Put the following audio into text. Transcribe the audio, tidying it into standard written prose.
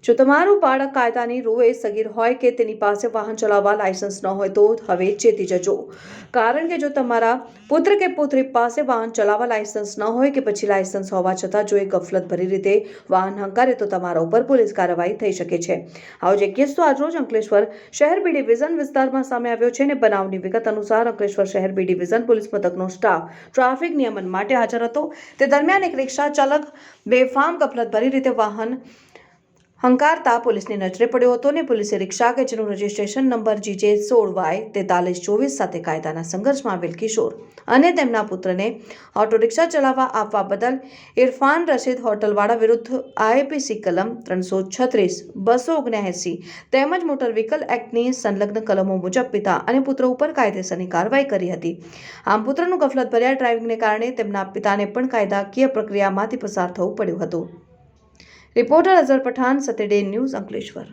જો તમારું બાળક કાયદાની રૂએ સગીર હોય કે તેની પાસે વાહન ચલાવવા લાયસન્સ ન હોય તો હવે ચેતી જજો, કારણ કે જો તમારા પુત્ર કે પુત્રી પાસે વાહન ચલાવવા લાયસન્સ ન હોય કે પછી લાયસન્સ હોવા છતાં જો એ ગફલતભરી રીતે વાહન હંકારે તો તમારા ઉપર પોલીસ કાર્યવાહી થઈ શકે છે। આવો જ એક કિસ્સો આજરોજ અંકલેશ્વર શહેર બી ડિવિઝન વિસ્તારમાં સામે આવ્યો છે અને બનાવની વિગત અનુસાર અંકલેશ્વર શહેર બી ડિવિઝન પોલીસ મથકનો સ્ટાફ ટ્રાફિક નિયમન માટે હાજર હતો। તે દરમિયાન એક રિક્ષા ચાલક બેફામ ગફલતભરી રીતે વાહન હંકારતા પોલીસની નજરે પડ્યો હતો અને પોલીસે રિક્ષા કે જેનું રજિસ્ટ્રેશન નંબર GJ16Y4324 સાથે કાયદાના સંઘર્ષમાં આવેલ કિશોર અને તેમના પુત્રને ઓટો રિક્ષા ચલાવવા આપવા બદલ ઇરફાન રશીદ હોટલવાળા વિરુદ્ધ IPC કલમ 336-279 તેમજ મોટર વ્હીકલ એક્ટની સંલગ્ન કલમો મુજબ પિતા અને પુત્ર ઉપર કાયદેસરની કાર્યવાહી કરી હતી। આમ પુત્રનું ગફલતભર્યા ડ્રાઇવિંગને કારણે તેમના પિતાને પણ કાયદાકીય પ્રક્રિયામાંથી પસાર થવું પડ્યું હતું। રિપોર્ટર અઝર પઠાણ, સત્ય ડે ન્યૂઝ, અંકલેશ્વર।